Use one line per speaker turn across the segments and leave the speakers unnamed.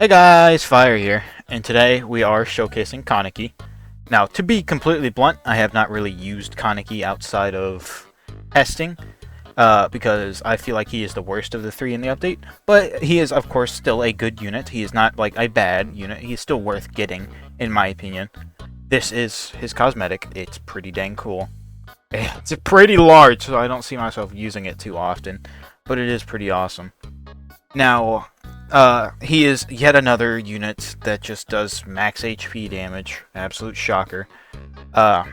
Hey guys, Fire here, and today we are showcasing Kaneki. Now, to be completely blunt, I have not really used Kaneki outside of testing, because I feel like he is the worst of the three in the update, but he is, of course, still a good unit. He is not, like, a bad unit. He is still worth getting, in my opinion. This is his cosmetic. It's pretty dang cool. It's pretty large, so I don't see myself using it too often, but it is pretty awesome. Now, he is yet another unit that just does max HP damage. Absolute shocker. Uh,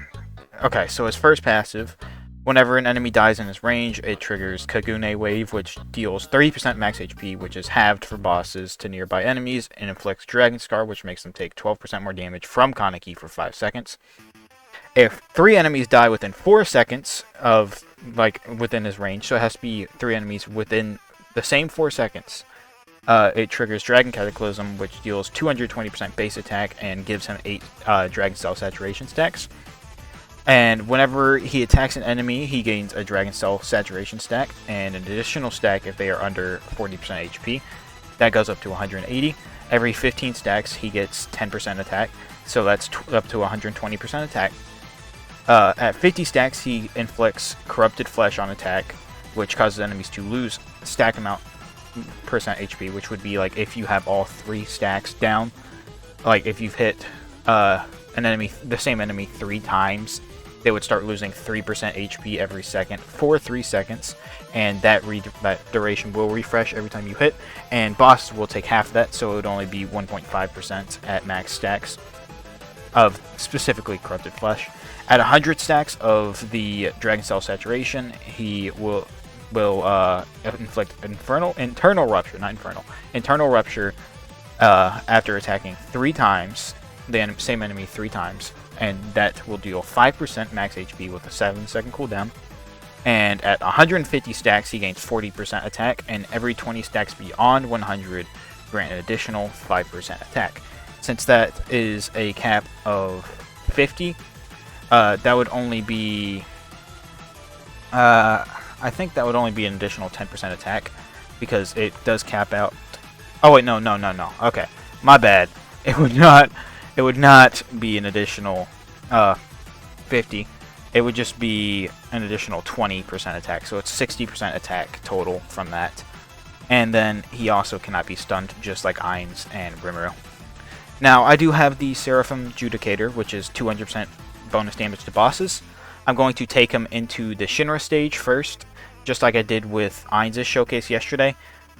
okay, so his first passive, whenever an enemy dies in his range, it triggers Kagune Wave, which deals 30% max HP, which is halved for bosses to nearby enemies, and inflicts Dragon Scar, which makes them take 12% more damage from Kaneki for 5 seconds. If 3 enemies die within 4 seconds of, within his range, so it has to be 3 enemies within the same 4 seconds, it triggers Dragon Cataclysm, which deals 220% base attack and gives him 8 Dragon Cell Saturation stacks. And whenever he attacks an enemy, he gains a Dragon Cell Saturation stack and an additional stack if they are under 40% HP. That goes up to 180. Every 15 stacks, he gets 10% attack, so that's up to 120% attack. At 50 stacks, he inflicts Corrupted Flesh on attack, which causes enemies to lose stack amount percent HP, which would be like if you have all 3 stacks down. Like if you've hit the same enemy 3 times, they would start losing 3% HP every second for 3 seconds, and that duration will refresh every time you hit, and bosses will take half of that, so it would only be 1.5% at max stacks of specifically Corrupted Flesh. At 100 stacks of the Dragon Cell Saturation, he will inflict internal rupture after attacking 3 times the same enemy 3 times, and that will deal 5% max HP with a 7-second cooldown. And at 150 stacks, he gains 40% attack, and every 20 stacks beyond 100 grant an additional 5% attack. Since that is a cap of 50, that would only be I think that would only be an additional 10% attack, because it does cap out. Oh wait, no. Okay, my bad. It would not be an additional 50. It would just be an additional 20% attack. So it's 60% attack total from that. And then he also cannot be stunned, just like Ainz and Rimuru. Now, I do have the Seraphim Judicator, which is 200% bonus damage to bosses. I'm going to take him into the Shinra stage first, just like I did with Ainz's showcase yesterday.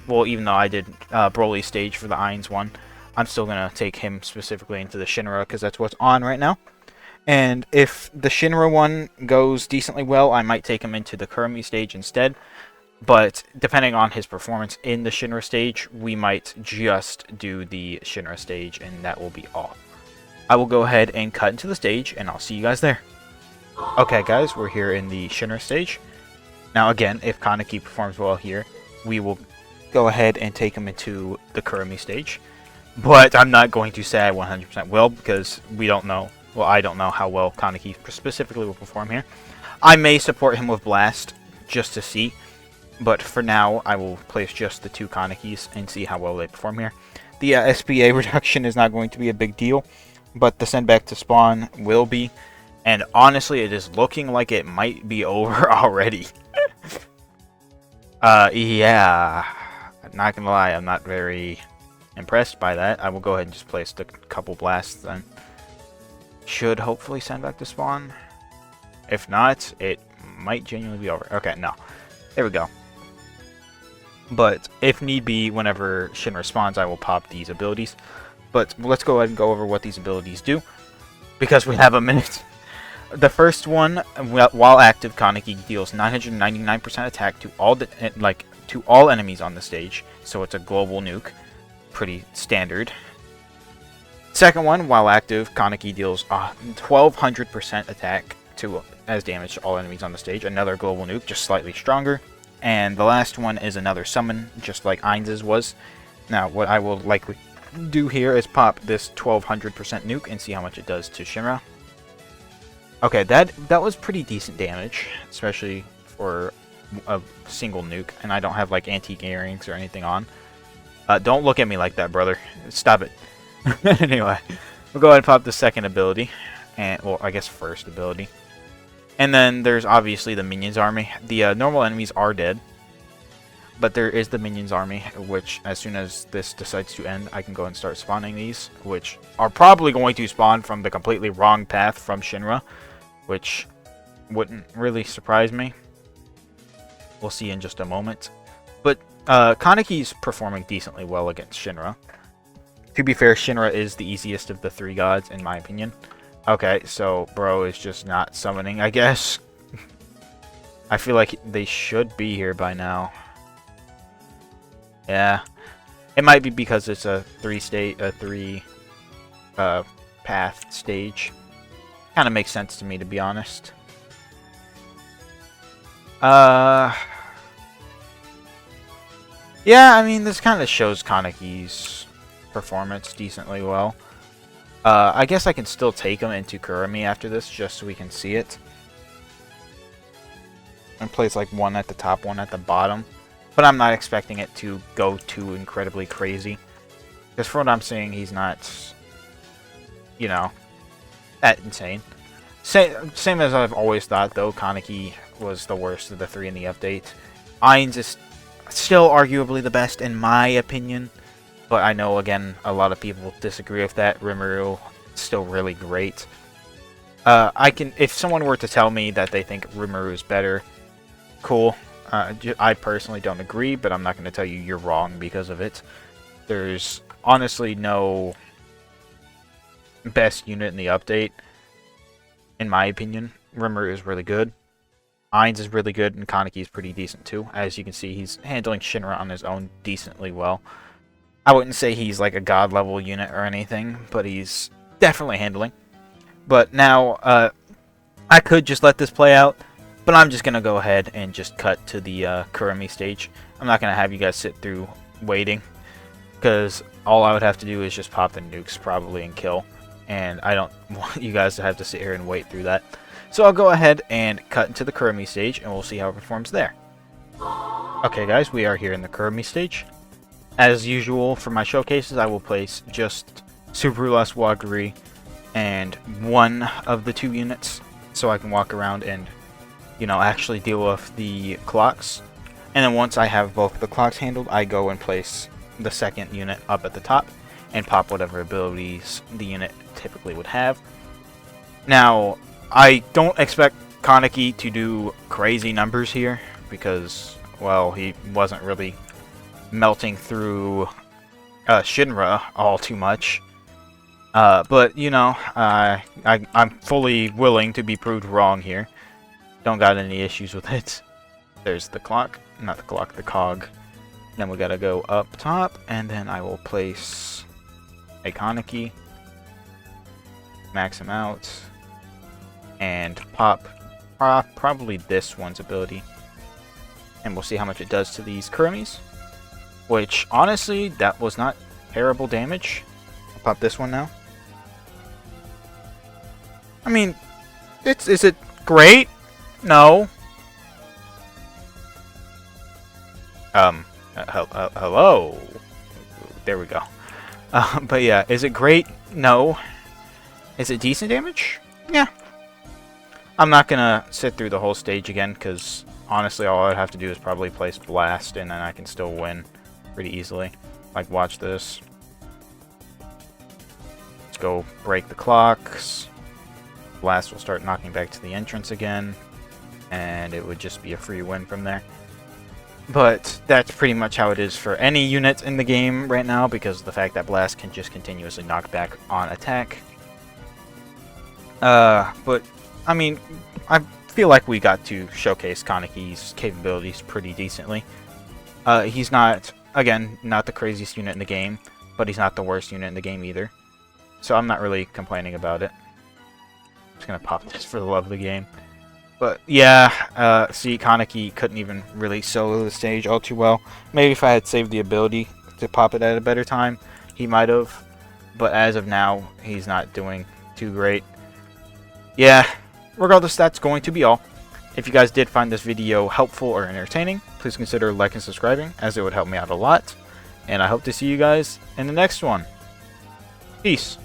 Well, even though I did Broly's stage for the Ainz one, I'm still going to take him specifically into the Shinra, because that's what's on right now. And if the Shinra one goes decently well, I might take him into the Kurumi stage instead. But depending on his performance in the Shinra stage, we might just do the Shinra stage, and that will be all. I will go ahead and cut into the stage, and I'll see you guys there. Okay guys, we're here in the Shinra stage. Now again, if Kaneki performs well here, we will go ahead and take him into the Kurumi stage. But I'm not going to say I 100% will, because we don't know. Well, I don't know how well Kaneki specifically will perform here. I may support him with Blast, just to see. But for now, I will place just the 2 Kanekis and see how well they perform here. The SPA reduction is not going to be a big deal, but the send back to spawn will be. And honestly, it is looking like it might be over already. Yeah. I'm not gonna lie, I'm not very impressed by that. I will go ahead and just place the couple blasts then. Should hopefully send back to spawn. If not, it might genuinely be over. Okay, no. There we go. But if need be, whenever Shinra spawns, I will pop these abilities. But let's go ahead and go over what these abilities do, because we have a minute. The first one, while active, Kaneki deals 999% attack to all enemies on the stage, so it's a global nuke, pretty standard. Second one, while active, Kaneki deals 1200% attack as damage to all enemies on the stage, another global nuke, just slightly stronger. And the last one is another summon, just like Ainz's was. Now, what I will likely do here is pop this 1200% nuke and see how much it does to Shinra. Okay, that was pretty decent damage, especially for a single nuke, and I don't have like anti-gearings or anything on. Don't look at me like that, brother. Stop it. Anyway, we'll go ahead and pop the second ability. And, well, I guess first ability. And then there's obviously the minions army. The normal enemies are dead. But there is the minions army, which as soon as this decides to end, I can go and start spawning these. Which are probably going to spawn from the completely wrong path from Shinra. Which wouldn't really surprise me. We'll see in just a moment. But Kaneki's performing decently well against Shinra. To be fair, Shinra is the easiest of the three gods, in my opinion. Okay, so bro is just not summoning, I guess. I feel like they should be here by now. Yeah. It might be because it's a three path stage. Kind of makes sense to me, to be honest. Yeah, I mean, this kind of shows Kaneki's performance decently well. I guess I can still take him into Kurumi after this, just so we can see it. And place like one at the top, one at the bottom. But I'm not expecting it to go too incredibly crazy. Because from what I'm seeing, he's not, you know, that insane. Same as I've always thought, though, Kaneki was the worst of the three in the update. Ainz is still arguably the best in my opinion. But I know, again, a lot of people disagree with that. Rimuru is still really great. If someone were to tell me that they think Rimuru is better, cool. I personally don't agree, but I'm not going to tell you you're wrong because of it. There's honestly no best unit in the update, in my opinion. Rimuru is really good. Ainz is really good, and Kaneki is pretty decent too. As you can see, he's handling Shinra on his own decently well. I wouldn't say he's like a god level unit or anything, but he's definitely handling. But now, I could just let this play out, but I'm just going to go ahead and just cut to the Kurumi stage. I'm not going to have you guys sit through waiting, because all I would have to do is just pop the nukes probably and kill. And I don't want you guys to have to sit here and wait through that. So I'll go ahead and cut into the Kurumi stage, and we'll see how it performs there. Okay guys, we are here in the Kurumi stage. As usual, for my showcases, I will place just Subrulus Waguri and one of the two units, so I can walk around and, you know, actually deal with the clocks. And then once I have both the clocks handled, I go and place the second unit up at the top and pop whatever abilities the unit typically would have. Now, I don't expect Kaneki to do crazy numbers here because, well, he wasn't really melting through Shinra all too much. But, you know, I'm fully willing to be proved wrong here. Don't got any issues with it. There's the clock. Not the clock, the cog. Then we gotta go up top, and then I will place a Kaneki. Max him out. And pop probably this one's ability. And we'll see how much it does to these Kurumis. Which, honestly, that was not terrible damage. I'll pop this one now. I mean, is it great? No. Hello. There we go. But yeah, is it great? No. Is it decent damage? Yeah. I'm not gonna sit through the whole stage again, because honestly, all I'd have to do is probably place Blast, and then I can still win pretty easily. Like, watch this. Let's go break the clocks. Blast will start knocking back to the entrance again, and it would just be a free win from there. But that's pretty much how it is for any unit in the game right now, because of the fact that Blast can just continuously knock back on attack. But, I mean, I feel like we got to showcase Kaneki's capabilities pretty decently. He's not, again, not the craziest unit in the game, but he's not the worst unit in the game either. So I'm not really complaining about it. I'm just gonna pop this for the love of the game. But yeah, see, Kaneki couldn't even really solo the stage all too well. Maybe if I had saved the ability to pop it at a better time, he might have. But as of now, he's not doing too great. Yeah, regardless, that's going to be all. If you guys did find this video helpful or entertaining, please consider liking and subscribing, as it would help me out a lot. And I hope to see you guys in the next one. Peace.